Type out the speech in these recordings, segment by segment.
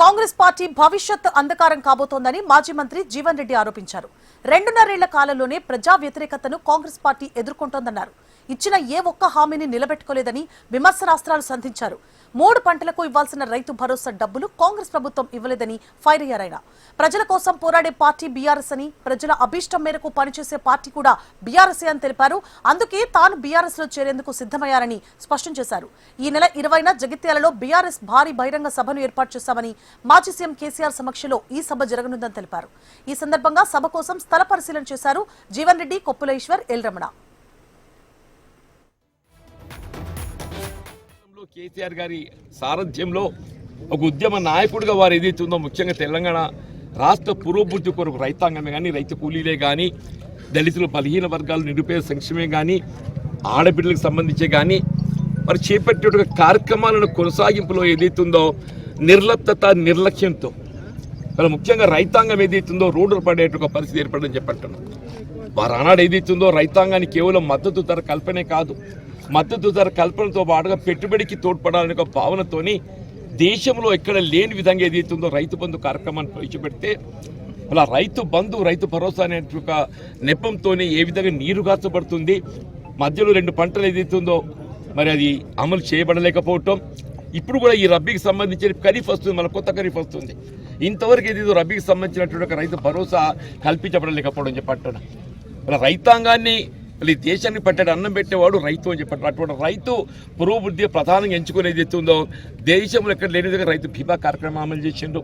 Congress party భవిష్యత్ అంధకారం కాబోతోందని మాజీ మంత్రి జీవన్ రెడ్డి ఆరోపించారు. 2.5 ఏళ్ల కాలంలోనే ప్రజా వ్యతిరేకతను కాంగ్రెస్ పార్టీ ఎదుర్కొంటోందన్నారు. ఇచ్చిన ఏ ఒక్క హామీని నిలబెట్టుకోలేదని విమర్శనాస్త్రాలు సంధించారు. 3 పంటలకు ఇవ్వాల్సిన రైతు భరోసా డబ్బులు కాంగ్రెస్ ప్రభుత్వం ఇవ్వలేదని ఫైర్ అయ్యారాయన. ప్రజల కోసం పోరాడే పార్టీ బీఆర్ఎస్ అని, ప్రజల అభీష్టం మేరకు పనిచేసే పార్టీ కూడా బీఆర్ఎస్ అని తెలిపారు. అందుకే తాను బీఆర్ఎస్ లో చేరేందుకు సిద్ధమయ్యారని స్పష్టం చేశారు. ఈ నెల 20న జగిత్యాలలో బీఆర్ఎస్ భారీ బహిరంగ సభను ఏర్పాటు చేశామని, మాజీ సీఎం కేసీఆర్ సమక్షంలో ఈ సభ జరగనుందని తెలిపారు. ఈ సందర్భంగా సభ కోసం స్థల పరిశీలన చేశారు జీవన్ రెడ్డి, కొప్పుల ఈశ్వర్, ఎల్ రమణ. కేసీఆర్ గారి సారథ్యంలో ఒక ఉద్యమ నాయకుడిగా వారు ఏదైతుందో ముఖ్యంగా తెలంగాణ రాష్ట్ర పురోభివృద్ధి కొరకు రైతాంగమే కానీ, రైతు కూలీలే కానీ, దళితులు, బలహీన వర్గాలు, నిరుపేద సంక్షేమే కానీ, ఆడబిడ్డలకు సంబంధించే కానీ మరి చేపట్టే కార్యక్రమాలను కొనసాగింపులో ఏదైతుందో నిర్లప్తత, నిర్లక్ష్యంతో మరి ముఖ్యంగా రైతాంగం ఏదైతుందో రోడ్డు పడే పరిస్థితి ఏర్పడని చెప్పంటున్నాం. వారు ఆనాడు ఏదైతుందో రైతాంగానికి కేవలం మద్దతు ధర కల్పనే కాదు, మద్దతు ధర కల్పనతో పాటుగా పెట్టుబడికి తోడ్పడాలనే ఒక భావనతోని దేశంలో ఎక్కడ లేని విధంగా ఏదైతుందో రైతు బంధు కార్యక్రమాన్ని ప్రవేశపెడితే అలా రైతు బంధు, రైతు భరోసా అనే ఒక నెపంతో ఏ విధంగా నీరుగార్చబడుతుంది, మధ్యలో 2 పంటలు ఏదైతుందో మరి అది అమలు చేయబడలేకపోవటం, ఇప్పుడు కూడా ఈ రబ్బీకి సంబంధించిన ఖరీఫ్ వస్తుంది, మన కొత్త ఖరీఫ్ వస్తుంది, ఇంతవరకు ఏదో రబ్బీకి సంబంధించినటువంటి ఒక రైతు భరోసా కల్పించబడలేకపోవడం చెప్పంటున్నా. ఇలా రైతాంగాన్ని ఈ దేశాన్ని పట్టాడు అన్నం పెట్టేవాడు రైతు అని చెప్పారు. అటువంటి రైతు పురోభివృద్ధి ప్రధానంగా ఎంచుకునేది ఎత్తుందో దేశంలో ఎక్కడ లేని విధంగా రైతు బీమా కార్యక్రమం అమలు చేసిండ్రు.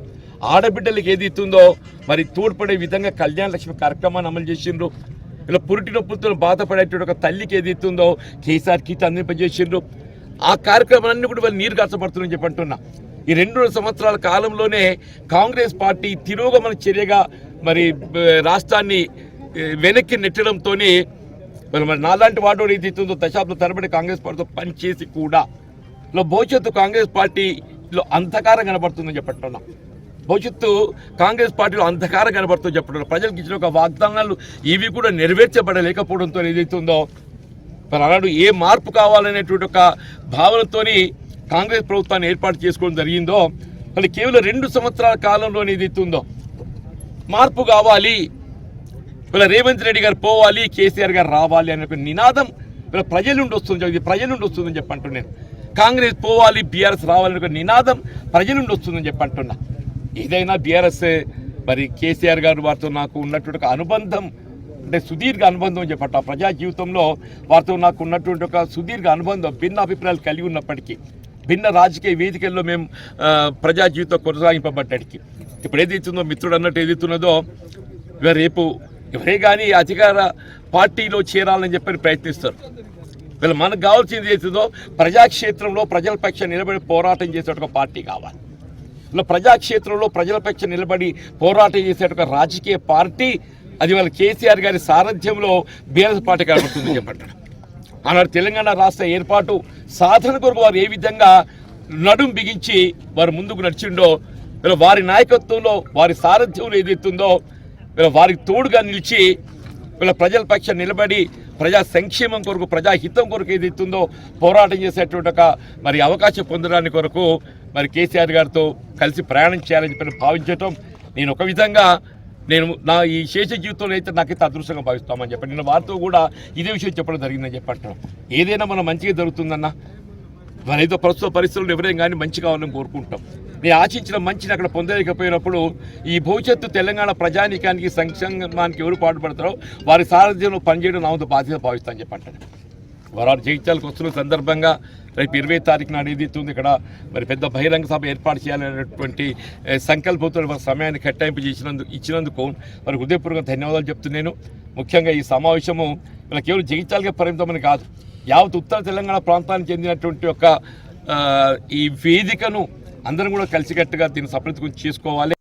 ఆడబిడ్డలకు ఏది ఎత్తుందో మరి తోడ్పడే విధంగా కళ్యాణ లక్ష్మి కార్యక్రమాన్ని అమలు చేసిండ్రు. ఇలా పురిటి నొప్పులతో బాధపడేటువంటి ఒక తల్లికి ఏది ఎత్తుందో కేసీఆర్ కిట్ అందింపజేసిండ్రు. ఆ కార్యక్రమాలన్నీ కూడా వాళ్ళు నీరు కాచబడుతుందని చెప్పంటున్నా. ఈ 2 సంవత్సరాల కాలంలోనే కాంగ్రెస్ పార్టీ తిరోగమన చర్యగా మరి రాష్ట్రాన్ని వెనక్కి నెట్టడంతో మరి నాలాంటి వాడు ఏదైతుందో దశాబ్ద తరబడి కాంగ్రెస్ పార్టీతో పనిచేసి కూడా భవిష్యత్తు కాంగ్రెస్ పార్టీలో అంధకారం కనబడుతుందని చెప్పట్టున్నా. భవిష్యత్తు కాంగ్రెస్ పార్టీలో అంధకారం కనబడుతుందని చెప్పట్టున్నా. ప్రజలకు ఇచ్చిన ఒక వాగ్దానాలు ఇవి కూడా నెరవేర్చబడలేకపోవడంతో ఏదైతుందో మరి అలాంటి ఏ మార్పు కావాలనేటువంటి ఒక భావనతోని కాంగ్రెస్ ప్రభుత్వాన్ని ఏర్పాటు చేసుకోవడం జరిగిందో మరి కేవలం 2 సంవత్సరాల కాలంలోనే ఏదైతుందో మార్పు కావాలి, ఇలా రేవంత్ రెడ్డి గారు పోవాలి, కేసీఆర్ గారు రావాలి అనే ఒక నినాదం ఇలా ప్రజల నుండి వస్తుంది, ఇది ప్రజల నుండి వస్తుందని చెప్పంటున్నాను. కాంగ్రెస్ పోవాలి, బీఆర్ఎస్ రావాలనే ఒక నినాదం ప్రజల నుండి వస్తుందని చెప్పంటున్నా. ఏదైనా బీఆర్ఎస్ మరి కేసీఆర్ గారు వారితో నాకు ఉన్నటువంటి ఒక అనుబంధం అంటే సుదీర్ఘ అనుబంధం అని చెప్పట. ప్రజా జీవితంలో వారితో నాకు ఉన్నటువంటి ఒక సుదీర్ఘ అనుబంధం, భిన్న అభిప్రాయాలు కలిగి ఉన్నప్పటికీ, భిన్న రాజకీయ వేదికల్లో మేము ప్రజా జీవితం కొనసాగింపబడ్డానికి ఇప్పుడు ఏదైతుందో మిత్రుడు అన్నట్టు ఏదైతున్నదో రేపు ఎవరే కానీ అధికార పార్టీలో చేరాలని చెప్పని ప్రయత్నిస్తారు. వీళ్ళు మనకు కావాల్సింది ఏదో ప్రజాక్షేత్రంలో ప్రజల పక్షం నిలబడి పోరాటం చేసే ఒక పార్టీ కావాలి. ఇలా ప్రజాక్షేత్రంలో ప్రజల పక్షం నిలబడి పోరాటం చేసే ఒక రాజకీయ పార్టీ అది వాళ్ళ కేసీఆర్ గారి సారథ్యంలో బీఆర్ఎస్ పార్టీ కనబడుతుందని చెప్పంటారు. ఆనాడు తెలంగాణ రాష్ట్ర ఏర్పాటు సాధన కొరకు వారు ఏ విధంగా నడుం బిగించి వారు ముందుకు నడిచిండో, ఇలా వారి నాయకత్వంలో వారి సారథ్యంలో ఏదైతుందో వారికి తోడుగా నిలిచి వీళ్ళ ప్రజల పక్షం నిలబడి ప్రజా సంక్షేమం కొరకు, ప్రజాహితం కొరకు ఏదైతుందో పోరాటం చేసేటువంటి ఒక మరి అవకాశం పొందడానికి కొరకు మరి కేసీఆర్ గారితో కలిసి ప్రయాణం చేయాలని చెప్పి భావించటం నేను ఒక విధంగా నా ఈ శేష జీవితంలో అయితే నాకైతే అదృష్టంగా భావిస్తామని చెప్పి నేను వారితో కూడా ఇదే విషయం చెప్పడం జరిగిందని చెప్పంటున్నాం. ఏదైనా మనం మంచిగా జరుగుతుందన్నా మరి ఏదో ప్రస్తుత పరిస్థితుల్లో ఎవరైనా కానీ మంచి కావాలని కోరుకుంటాం. నేను ఆశించిన మంచిని అక్కడ పొందలేకపోయినప్పుడు ఈ భవిష్యత్తు తెలంగాణ ప్రజానీకానికి సంక్షేమానికి ఎవరు పాటుపడతారో వారి సారథ్యంలో పనిచేయడం నా వంతు బాధ్యత భావిస్తానని చెప్పంటాను. వారు జగిత్యాలకు వస్తున్న సందర్భంగా రేపు 20వ తారీఖు నాడు ఏదైతుంది ఇక్కడ మరి పెద్ద బహిరంగ సభ ఏర్పాటు చేయాలనేటువంటి సంకల్పంతో సమయాన్ని కేటాయింపు ఇచ్చినందుకు మరి హృదయపూర్వకంగా ధన్యవాదాలు చెప్తున్నాను. ముఖ్యంగా ఈ సమావేశము ఇలా కేవలం జగిత్యాలకే పరిమితమని కాదు, యావత్ ఉత్తర తెలంగాణ ప్రాంతానికి చెందినటువంటి ఒక ఈ వేదికను అందరం కూడా కలిసికట్టుగా దీన్ని సఫలీకృతం చేసుకోవాలి.